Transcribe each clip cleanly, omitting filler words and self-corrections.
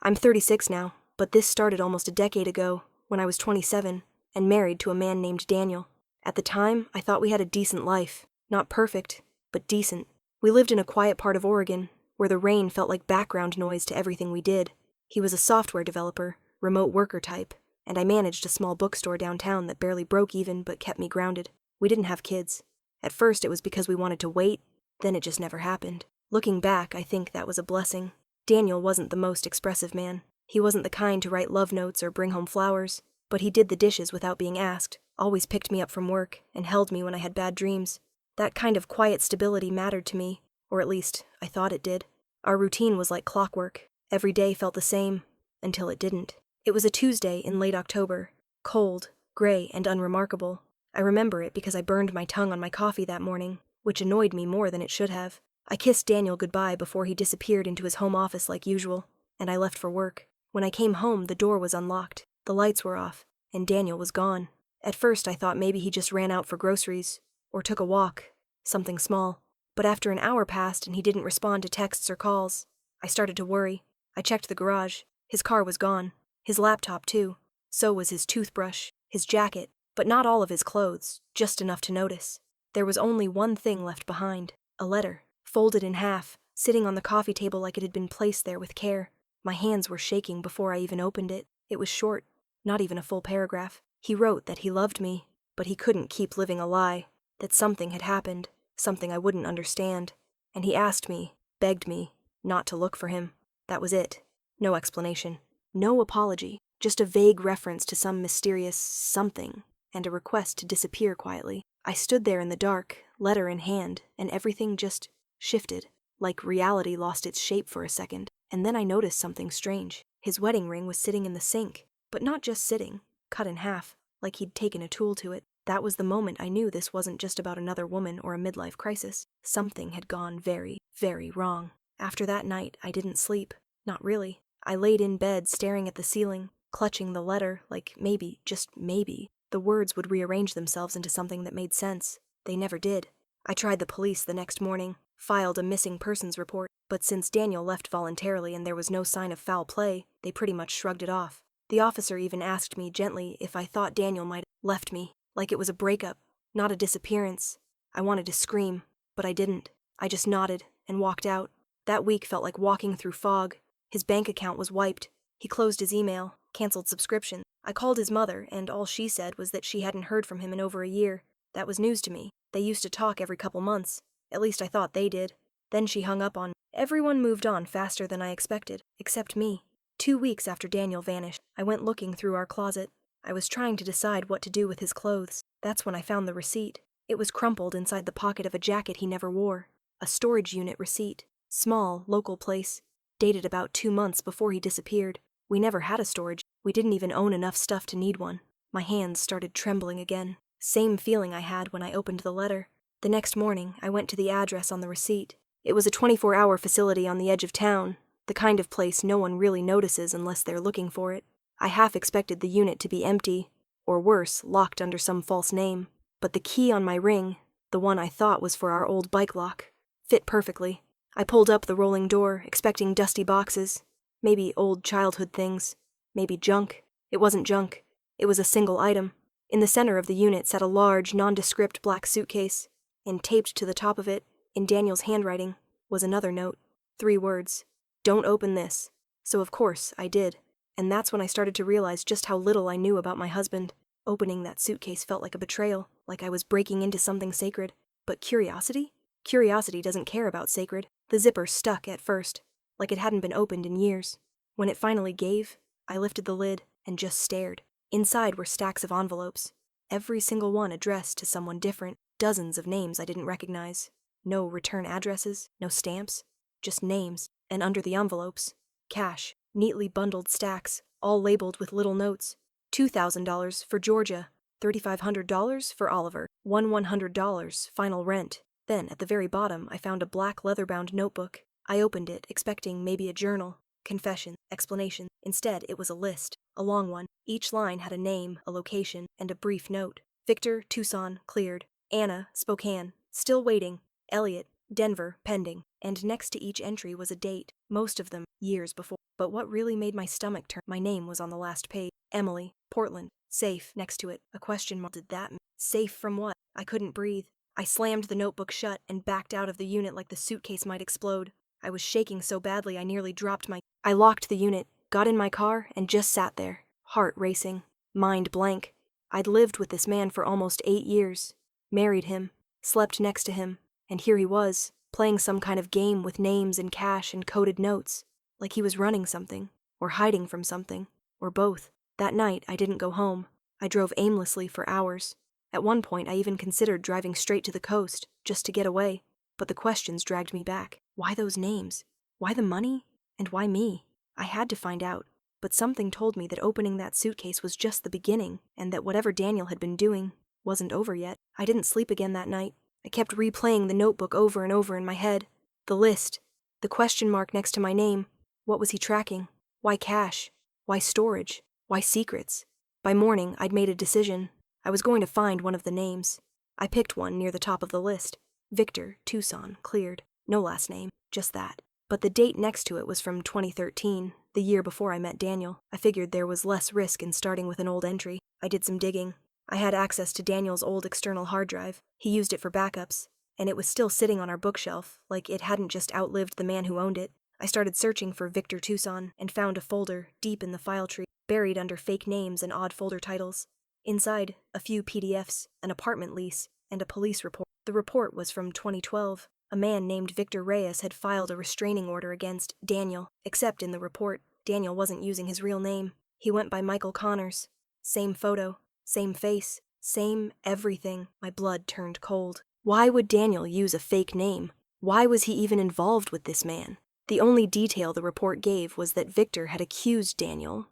I'm 36 now, but this started almost a decade ago, when I was 27, and married to a man named Daniel. At the time, I thought we had a decent life. Not perfect, but decent. We lived in a quiet part of Oregon, where the rain felt like background noise to everything we did. He was a software developer, remote worker type, and I managed a small bookstore downtown that barely broke even but kept me grounded. We didn't have kids. At first it was because we wanted to wait, then it just never happened. Looking back, I think that was a blessing. Daniel wasn't the most expressive man. He wasn't the kind to write love notes or bring home flowers, but he did the dishes without being asked, always picked me up from work, and held me when I had bad dreams. That kind of quiet stability mattered to me, or at least, I thought it did. Our routine was like clockwork. Every day felt the same, until it didn't. It was a Tuesday in late October, cold, gray, and unremarkable. I remember it because I burned my tongue on my coffee that morning, which annoyed me more than it should have. I kissed Daniel goodbye before he disappeared into his home office like usual, and I left for work. When I came home, the door was unlocked, the lights were off, and Daniel was gone. At first I thought maybe he just ran out for groceries, or took a walk, something small. But after an hour passed and he didn't respond to texts or calls, I started to worry. I checked the garage. His car was gone. His laptop, too. So was his toothbrush, his jacket, but not all of his clothes, just enough to notice. There was only one thing left behind, a letter, folded in half, sitting on the coffee table like it had been placed there with care. My hands were shaking before I even opened it. It was short, not even a full paragraph. He wrote that he loved me, but he couldn't keep living a lie, that something had happened, something I wouldn't understand, and he asked me, begged me, not to look for him. That was it. No explanation. No apology. Just a vague reference to some mysterious something, and a request to disappear quietly. I stood there in the dark, letter in hand, and everything just shifted, like reality lost its shape for a second. And then I noticed something strange. His wedding ring was sitting in the sink, but not just sitting, cut in half, like he'd taken a tool to it. That was the moment I knew this wasn't just about another woman or a midlife crisis. Something had gone very, very wrong. After that night, I didn't sleep. Not really. I laid in bed staring at the ceiling, clutching the letter like maybe, just maybe, the words would rearrange themselves into something that made sense. They never did. I tried the police the next morning, filed a missing persons report, but since Daniel left voluntarily and there was no sign of foul play, they pretty much shrugged it off. The officer even asked me gently if I thought Daniel might have left me, like it was a breakup, not a disappearance. I wanted to scream, but I didn't. I just nodded and walked out. That week felt like walking through fog. His bank account was wiped. He closed his email, canceled subscription. I called his mother, and all she said was that she hadn't heard from him in over a year. That was news to me. They used to talk every couple months. At least I thought they did. Then she hung up on me. Everyone moved on faster than I expected, except me. 2 weeks after Daniel vanished, I went looking through our closet. I was trying to decide what to do with his clothes. That's when I found the receipt. It was crumpled inside the pocket of a jacket he never wore. A storage unit receipt. Small, local place. Dated about 2 months before he disappeared. We never had a storage. We didn't even own enough stuff to need one. My hands started trembling again. Same feeling I had when I opened the letter. The next morning, I went to the address on the receipt. It was a 24-hour facility on the edge of town, the kind of place no one really notices unless they're looking for it. I half expected the unit to be empty, or worse, locked under some false name. But the key on my ring, the one I thought was for our old bike lock, fit perfectly. I pulled up the rolling door, expecting dusty boxes, maybe old childhood things, maybe junk. It wasn't junk. It was a single item. In the center of the unit sat a large, nondescript black suitcase, and taped to the top of it, in Daniel's handwriting, was another note. 3 words. Don't open this. So of course, I did. And that's when I started to realize just how little I knew about my husband. Opening that suitcase felt like a betrayal, like I was breaking into something sacred. But curiosity? Curiosity doesn't care about sacred. The zipper stuck at first, like it hadn't been opened in years. When it finally gave, I lifted the lid and just stared. Inside were stacks of envelopes, every single one addressed to someone different, dozens of names I didn't recognize. No return addresses, no stamps, just names, and under the envelopes, cash, neatly bundled stacks, all labeled with little notes. $2,000 for Georgia, $3,500 for Oliver, $100 final rent. Then, at the very bottom, I found a black leather-bound notebook. I opened it, expecting maybe a journal, confession, explanation. Instead, it was a list, a long one. Each line had a name, a location, and a brief note. Victor, Tucson, cleared. Anna, Spokane, still waiting. Elliot, Denver, pending. And next to each entry was a date, most of them years before. But what really made my stomach turn? My name was on the last page. Emily, Portland, safe, next to it, a question mark. Did that mean? Safe from what? I couldn't breathe. I slammed the notebook shut and backed out of the unit like the suitcase might explode. I was shaking so badly I nearly dropped my... I locked the unit, got in my car, and just sat there, heart racing, mind blank. I'd lived with this man for almost 8 years, married him, slept next to him, and here he was, playing some kind of game with names and cash and coded notes, like he was running something, or hiding from something, or both. That night, I didn't go home. I drove aimlessly for hours. At one point, I even considered driving straight to the coast, just to get away, but the questions dragged me back. Why those names? Why the money? And why me? I had to find out, but something told me that opening that suitcase was just the beginning, and that whatever Daniel had been doing wasn't over yet. I didn't sleep again that night. I kept replaying the notebook over and over in my head. The list, the question mark next to my name. What was he tracking? Why cash? Why storage? Why secrets? By morning, I'd made a decision. I was going to find one of the names. I picked one near the top of the list. Victor, Tucson, cleared. No last name, just that. But the date next to it was from 2013, the year before I met Daniel. I figured there was less risk in starting with an old entry. I did some digging. I had access to Daniel's old external hard drive. He used it for backups, and it was still sitting on our bookshelf, like it hadn't just outlived the man who owned it. I started searching for Victor Tucson and found a folder deep in the file tree, buried under fake names and odd folder titles. Inside, a few PDFs, an apartment lease, and a police report. The report was from 2012. A man named Victor Reyes had filed a restraining order against Daniel, except in the report, Daniel wasn't using his real name. He went by Michael Connors. Same photo, same face, same everything. My blood turned cold. Why would Daniel use a fake name? Why was he even involved with this man? The only detail the report gave was that Victor had accused Daniel,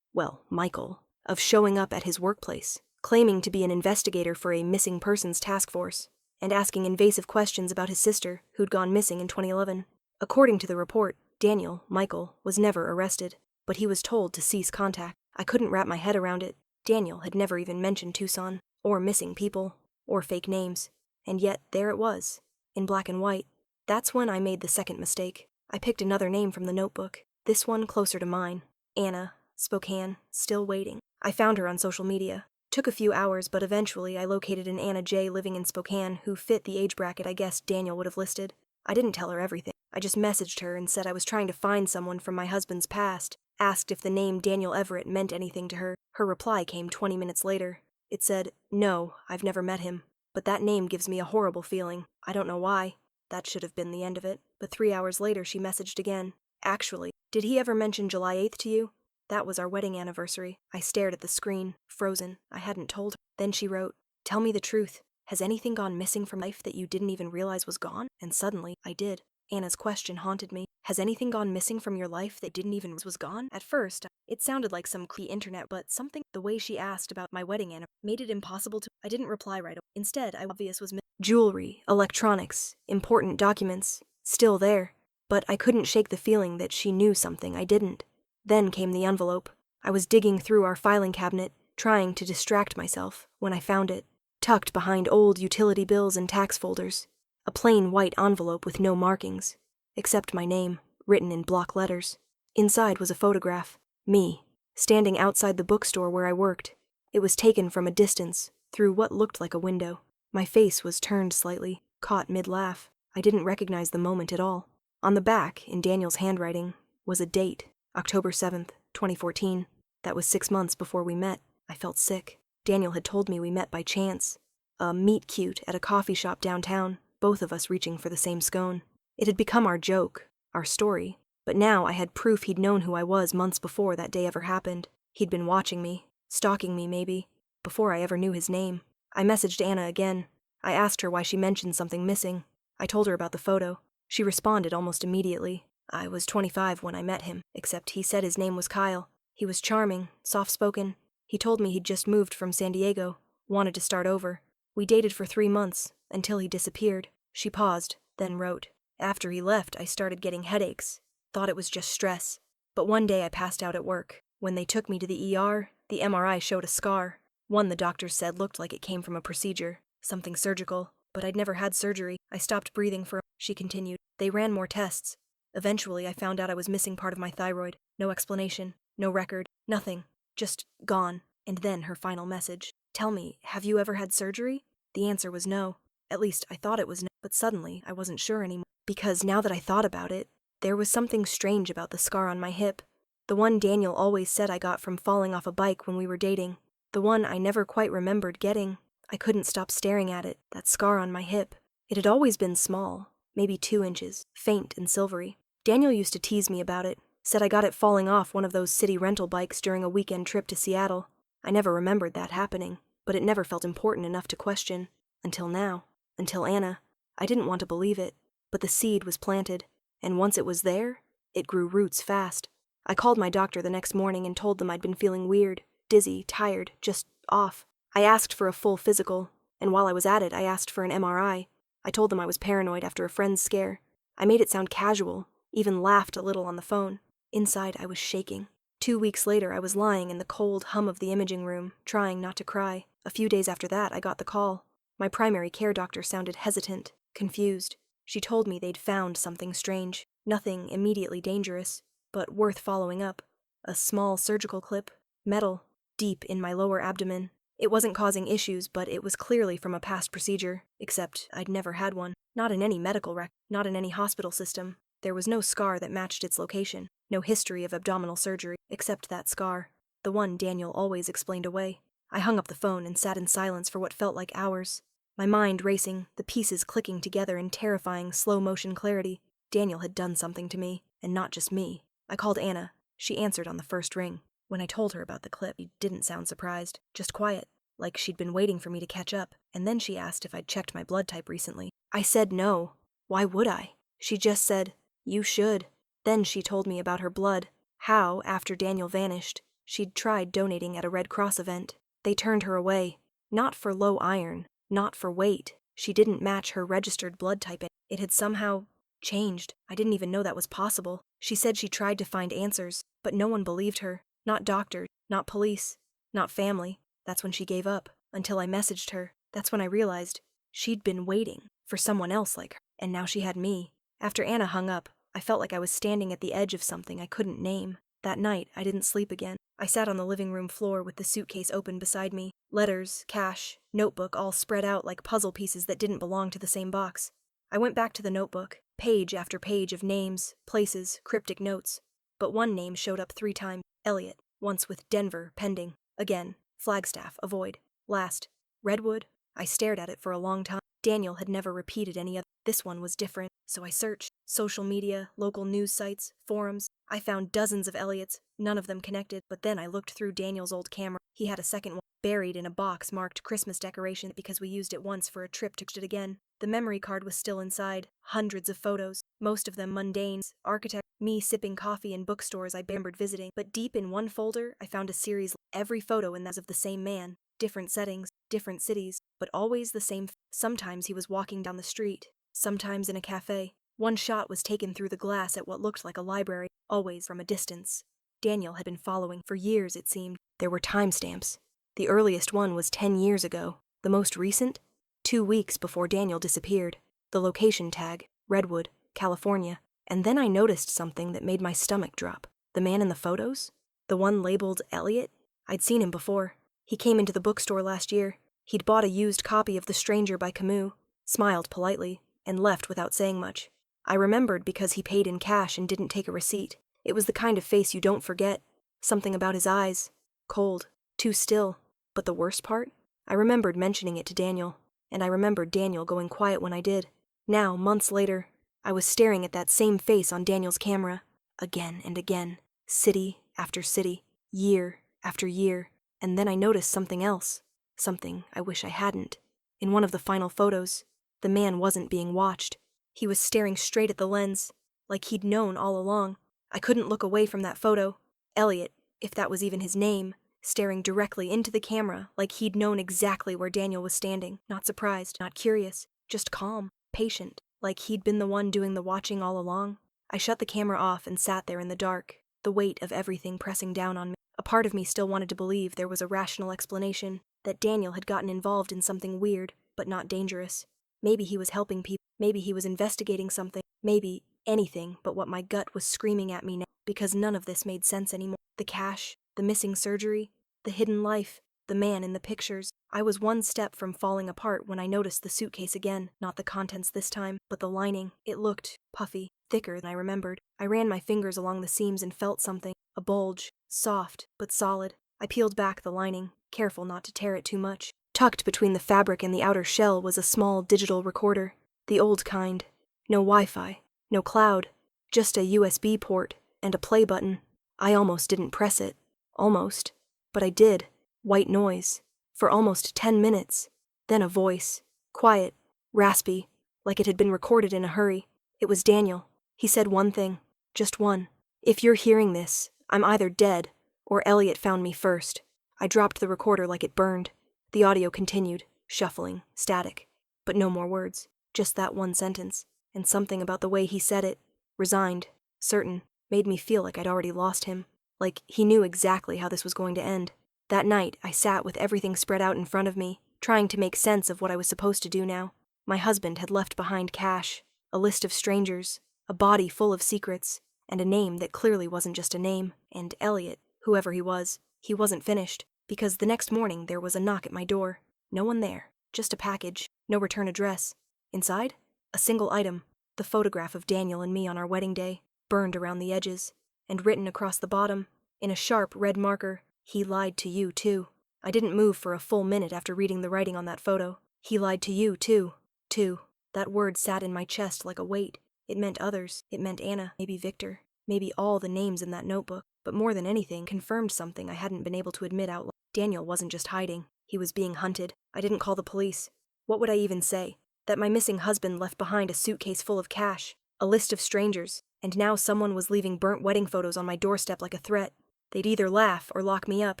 Michael, of showing up at his workplace, claiming to be an investigator for a missing persons task force, and asking invasive questions about his sister, who'd gone missing in 2011. According to the report, Daniel, Michael, was never arrested, but he was told to cease contact. I couldn't wrap my head around it. Daniel had never even mentioned Tucson, or missing people, or fake names, and yet there it was, in black and white. That's when I made the second mistake. I picked another name from the notebook, this one closer to mine. Anna, Spokane, still waiting. I found her on social media. Took a few hours, but eventually I located an Anna J. living in Spokane who fit the age bracket I guessed Daniel would have listed. I didn't tell her everything. I just messaged her and said I was trying to find someone from my husband's past, asked if the name Daniel Everett meant anything to her. Her reply came 20 minutes later. It said, "No, I've never met him, but that name gives me a horrible feeling. I don't know why." That should have been the end of it, but 3 hours later she messaged again. "Actually, did he ever mention July 8th to you? That was our wedding anniversary." I stared at the screen, frozen. I hadn't told her. Then she wrote, "Tell me the truth. Has anything gone missing from life that you didn't even realize was gone?" And suddenly, I did. Anna's question haunted me. Has anything gone missing from your life that didn't even was gone? At first, it sounded like some creepy internet, but something, the way she asked about my wedding anniversary, made it impossible to... I didn't reply right away. Instead, I obvious was jewelry, electronics, important documents, still there. But I couldn't shake the feeling that she knew something I didn't. Then came the envelope. I was digging through our filing cabinet, trying to distract myself, when I found it, tucked behind old utility bills and tax folders. A plain white envelope with no markings, except my name, written in block letters. Inside was a photograph. Me, standing outside the bookstore where I worked. It was taken from a distance, through what looked like a window. My face was turned slightly, caught mid-laugh. I didn't recognize the moment at all. On the back, in Daniel's handwriting, was a date, October 7th, 2014. That was 6 months before we met. I felt sick. Daniel had told me we met by chance. A meet-cute at a coffee shop downtown, both of us reaching for the same scone. It had become our joke, our story. But now I had proof he'd known who I was months before that day ever happened. He'd been watching me, stalking me maybe, before I ever knew his name. I messaged Anna again. I asked her why she mentioned something missing. I told her about the photo. She responded almost immediately. I was 25 when I met him, except he said his name was Kyle. He was charming, soft-spoken. He told me he'd just moved from San Diego, wanted to start over. We dated for 3 months, until he disappeared. She paused, then wrote, "After he left, I started getting headaches. Thought it was just stress. But one day I passed out at work. When they took me to the ER, the MRI showed a scar. One the doctors said looked like it came from a procedure, something surgical. But I'd never had surgery. I stopped breathing for..." She continued. "They ran more tests. Eventually, I found out I was missing part of my thyroid. No explanation, no record, nothing. Just gone. And then her final message. Tell me, have you ever had surgery? The answer was no. At least, I thought it was no. But suddenly, I wasn't sure anymore. Because now that I thought about it, there was something strange about the scar on my hip. The one Daniel always said I got from falling off a bike when we were dating. The one I never quite remembered getting. I couldn't stop staring at it, that scar on my hip. It had always been small, maybe 2 inches, faint and silvery. Daniel used to tease me about it, said I got it falling off one of those city rental bikes during a weekend trip to Seattle. I never remembered that happening, but it never felt important enough to question. Until now. Until Anna. I didn't want to believe it, but the seed was planted, and once it was there, it grew roots fast. I called my doctor the next morning and told them I'd been feeling weird, dizzy, tired, just off. I asked for a full physical, and while I was at it, I asked for an MRI. I told them I was paranoid after a friend's scare. I made it sound casual, even laughed a little on the phone. Inside, I was shaking. 2 weeks later, I was lying in the cold hum of the imaging room, trying not to cry. A few days after that, I got the call. My primary care doctor sounded hesitant, confused. She told me they'd found something strange. Nothing immediately dangerous, but worth following up. A small surgical clip, metal, deep in my lower abdomen. It wasn't causing issues, but it was clearly from a past procedure, except I'd never had one. Not in any medical record, not in any hospital system. There was no scar that matched its location, no history of abdominal surgery, except that scar, the one Daniel always explained away. I hung up the phone and sat in silence for what felt like hours. My mind racing, the pieces clicking together in terrifying, slow-motion clarity. Daniel had done something to me, and not just me. I called Anna. She answered on the first ring. When I told her about the clip, she didn't sound surprised, just quiet, like she'd been waiting for me to catch up, and then she asked if I'd checked my blood type recently. I said no. Why would I? She just said, "You should." Then she told me about her blood, how, after Daniel vanished, she'd tried donating at a Red Cross event. They turned her away. Not for low iron, not for weight. She didn't match her registered blood type. It had somehow changed. I didn't even know that was possible. She said she tried to find answers, but no one believed her. Not doctors, not police, not family. That's when she gave up, until I messaged her. That's when I realized she'd been waiting for someone else like her, and now she had me. After Anna hung up, I felt like I was standing at the edge of something I couldn't name. That night, I didn't sleep again. I sat on the living room floor with the suitcase open beside me. Letters, cash, notebook all spread out like puzzle pieces that didn't belong to the same box. I went back to the notebook, page after page of names, places, cryptic notes. But one name showed up 3 times. Elliot, once with Denver, pending. Again, Flagstaff, avoid. Last, Redwood. I stared at it for a long time. Daniel had never repeated any other. This one was different, so I searched. Social media, local news sites, forums. I found dozens of Elliots, none of them connected, but then I looked through Daniel's old camera. He had a second one, buried in a box marked Christmas decoration because we used it once for a trip to it again. The memory card was still inside, hundreds of photos, most of them mundane, architect, me sipping coffee in bookstores I remembered visiting. But deep in one folder, I found a series, every photo in that of the same man, different settings, different cities, but always the same. Sometimes he was walking down the street, sometimes in a cafe. One shot was taken through the glass at what looked like a library, always from a distance. Daniel had been following for years, it seemed. There were timestamps. The earliest one was 10 years ago. The most recent? 2 weeks before Daniel disappeared. The location tag, Redwood, California. And then I noticed something that made my stomach drop. The man in the photos? The one labeled Elliot? I'd seen him before. He came into the bookstore last year. He'd bought a used copy of The Stranger by Camus, smiled politely, and left without saying much. I remembered because he paid in cash and didn't take a receipt. It was the kind of face you don't forget. Something about his eyes. Cold. Too still. But the worst part? I remembered mentioning it to Daniel, and I remembered Daniel going quiet when I did. Now, months later, I was staring at that same face on Daniel's camera. Again and again. City after city. Year after year. And then I noticed something else. Something I wish I hadn't. In one of the final photos, the man wasn't being watched. He was staring straight at the lens, like he'd known all along. I couldn't look away from that photo. Elliot, if that was even his name, staring directly into the camera like he'd known exactly where Daniel was standing. Not surprised, not curious, just calm, patient, like he'd been the one doing the watching all along. I shut the camera off and sat there in the dark, the weight of everything pressing down on me. A part of me still wanted to believe there was a rational explanation, that Daniel had gotten involved in something weird, but not dangerous. Maybe he was helping people. Maybe he was investigating something. Maybe anything but what my gut was screaming at me now, because none of this made sense anymore. The cash, the missing surgery, the hidden life, the man in the pictures. I was one step from falling apart when I noticed the suitcase again, not the contents this time, but the lining. It looked puffy, thicker than I remembered. I ran my fingers along the seams and felt something, a bulge, soft but solid. I peeled back the lining, careful not to tear it too much. Tucked between the fabric and the outer shell was a small digital recorder, the old kind. No Wi-Fi, no cloud, just a USB port and a play button. I almost didn't press it. Almost. But I did. White noise. For almost 10 minutes. Then a voice. Quiet. Raspy. Like it had been recorded in a hurry. It was Daniel. He said one thing. Just one. If you're hearing this, I'm either dead, or Elliot found me first. I dropped the recorder like it burned. The audio continued. Shuffling. Static. But no more words. Just that one sentence. And something about the way he said it. Resigned. Certain. Made me feel like I'd already lost him. Like he knew exactly how this was going to end. That night, I sat with everything spread out in front of me, trying to make sense of what I was supposed to do now. My husband had left behind cash, a list of strangers, a body full of secrets, and a name that clearly wasn't just a name. And Elliot, whoever he wasn't finished, because the next morning there was a knock at my door. No one there, just a package, no return address. Inside? A single item, the photograph of Daniel and me on our wedding day, burned around the edges, and written across the bottom, in a sharp red marker, "He lied to you, too." I didn't move for a full minute after reading the writing on that photo. He lied to you, too. Too. That word sat in my chest like a weight. It meant others. It meant Anna, maybe Victor, maybe all the names in that notebook. But more than anything, confirmed something I hadn't been able to admit out loud. Daniel wasn't just hiding. He was being hunted. I didn't call the police. What would I even say? That my missing husband left behind a suitcase full of cash, a list of strangers, and now someone was leaving burnt wedding photos on my doorstep like a threat. They'd either laugh or lock me up.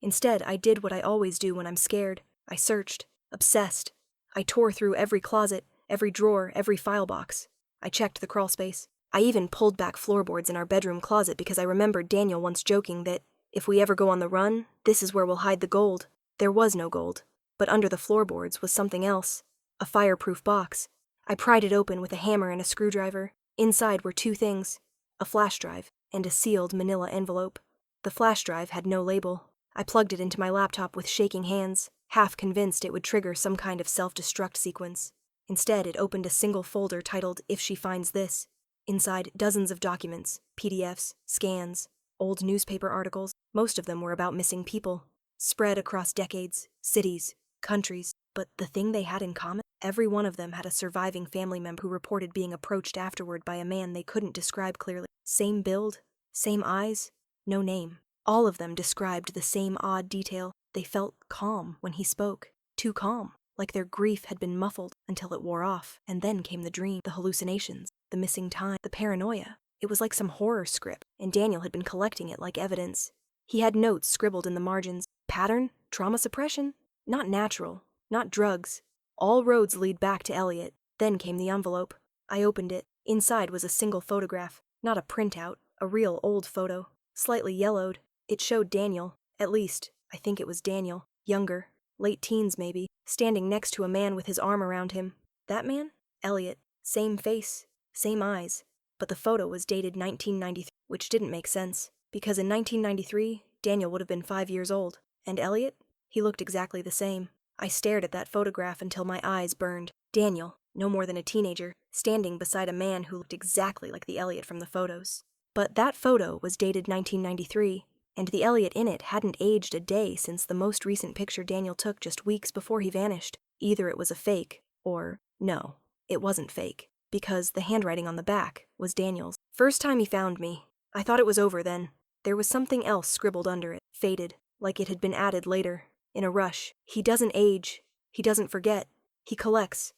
Instead, I did what I always do when I'm scared. I searched. Obsessed. I tore through every closet, every drawer, every file box. I checked the crawl space. I even pulled back floorboards in our bedroom closet because I remembered Daniel once joking that, if we ever go on the run, this is where we'll hide the gold. There was no gold. But under the floorboards was something else. A fireproof box. I pried it open with a hammer and a screwdriver. Inside were two things. A flash drive and a sealed manila envelope. The flash drive had no label. I plugged it into my laptop with shaking hands, half convinced it would trigger some kind of self-destruct sequence. Instead, it opened a single folder titled "If She Finds This." Inside, dozens of documents, PDFs, scans, old newspaper articles. Most of them were about missing people, spread across decades, cities, countries. But the thing they had in common? Every one of them had a surviving family member who reported being approached afterward by a man they couldn't describe clearly. Same build, same eyes, no name. All of them described the same odd detail. They felt calm when he spoke. Too calm, like their grief had been muffled until it wore off. And then came the dream, the hallucinations, the missing time, the paranoia. It was like some horror script, and Daniel had been collecting it like evidence. He had notes scribbled in the margins. Pattern? Trauma suppression? Not natural. Not drugs. All roads lead back to Elliot. Then came the envelope. I opened it. Inside was a single photograph. Not a printout. A real old photo. Slightly yellowed. It showed Daniel. At least, I think it was Daniel. Younger. Late teens, maybe. Standing next to a man with his arm around him. That man? Elliot. Same face. Same eyes. But the photo was dated 1993, which didn't make sense. Because in 1993, Daniel would have been 5 years old. And Elliot? He looked exactly the same. I stared at that photograph until my eyes burned. Daniel, no more than a teenager, standing beside a man who looked exactly like the Elliot from the photos. But that photo was dated 1993, and the Elliot in it hadn't aged a day since the most recent picture Daniel took just weeks before he vanished. Either it was a fake, or no, it wasn't fake, because the handwriting on the back was Daniel's. First time he found me, I thought it was over then. There was something else scribbled under it, faded, like it had been added later. In a rush. He doesn't age. He doesn't forget. He collects.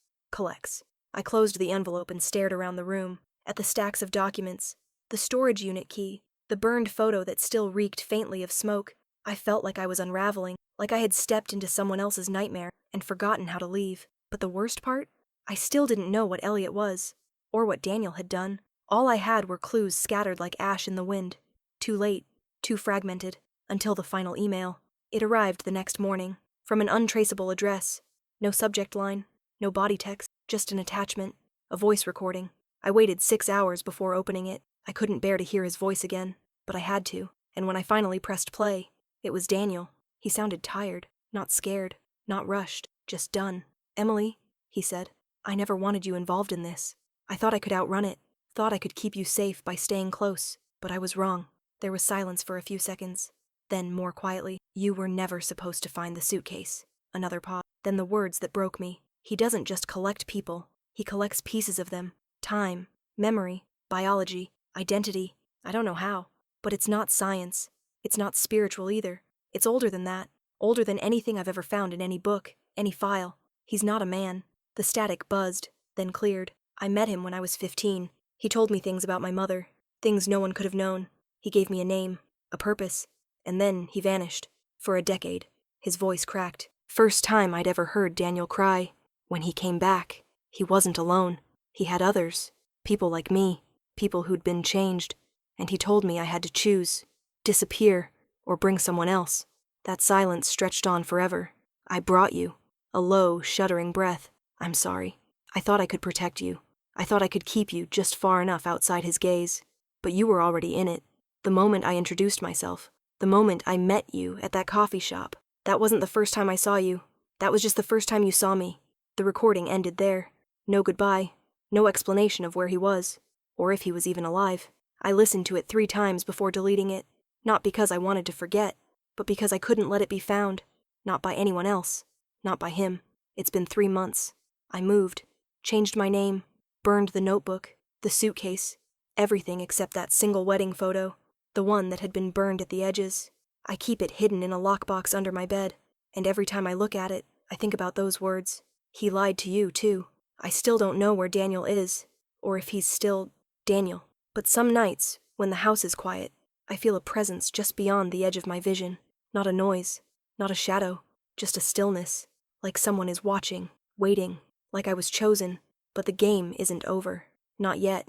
I closed the envelope and stared around the room, at the stacks of documents, the storage unit key, the burned photo that still reeked faintly of smoke. I felt like I was unraveling, like I had stepped into someone else's nightmare and forgotten how to leave. But the worst part? I still didn't know what Elliot was, or what Daniel had done. All I had were clues scattered like ash in the wind. Too late, too fragmented, until the final email. It arrived the next morning, from an untraceable address. No subject line, no body text, just an attachment, a voice recording. I waited 6 hours before opening it. I couldn't bear to hear his voice again, but I had to, and when I finally pressed play, it was Daniel. He sounded tired, not scared, not rushed, just done. "Emily," he said, "I never wanted you involved in this. I thought I could outrun it, thought I could keep you safe by staying close, but I was wrong." There was silence for a few seconds. Then, more quietly, "You were never supposed to find the suitcase." Another pause. Then the words that broke me. "He doesn't just collect people. He collects pieces of them. Time, memory, biology, identity. I don't know how. But it's not science. It's not spiritual either. It's older than that. Older than anything I've ever found in any book, any file. He's not a man." The static buzzed, then cleared. "I met him when I was 15. He told me things about my mother. Things no one could have known. He gave me a name, a purpose. And then he vanished. For a decade." His voice cracked. First time I'd ever heard Daniel cry. When he came back, he wasn't alone. He had others. People like me. People who'd been changed. And he told me I had to choose. Disappear, or bring someone else. That silence stretched on forever. "I brought you." A low, shuddering breath. "I'm sorry. I thought I could protect you. I thought I could keep you just far enough outside his gaze. But you were already in it. The moment I introduced myself. The moment I met you at that coffee shop. That wasn't the first time I saw you. That was just the first time you saw me." The recording ended there. No goodbye. No explanation of where he was. Or if he was even alive. I listened to it 3 times before deleting it. Not because I wanted to forget, but because I couldn't let it be found. Not by anyone else. Not by him. It's been 3 months. I moved. Changed my name. Burned the notebook. The suitcase. Everything except that single wedding photo. The one that had been burned at the edges. I keep it hidden in a lockbox under my bed. And every time I look at it, I think about those words. He lied to you, too. I still don't know where Daniel is. Or if he's still Daniel. But some nights, when the house is quiet, I feel a presence just beyond the edge of my vision. Not a noise. Not a shadow. Just a stillness. Like someone is watching. Waiting. Like I was chosen. But the game isn't over. Not yet.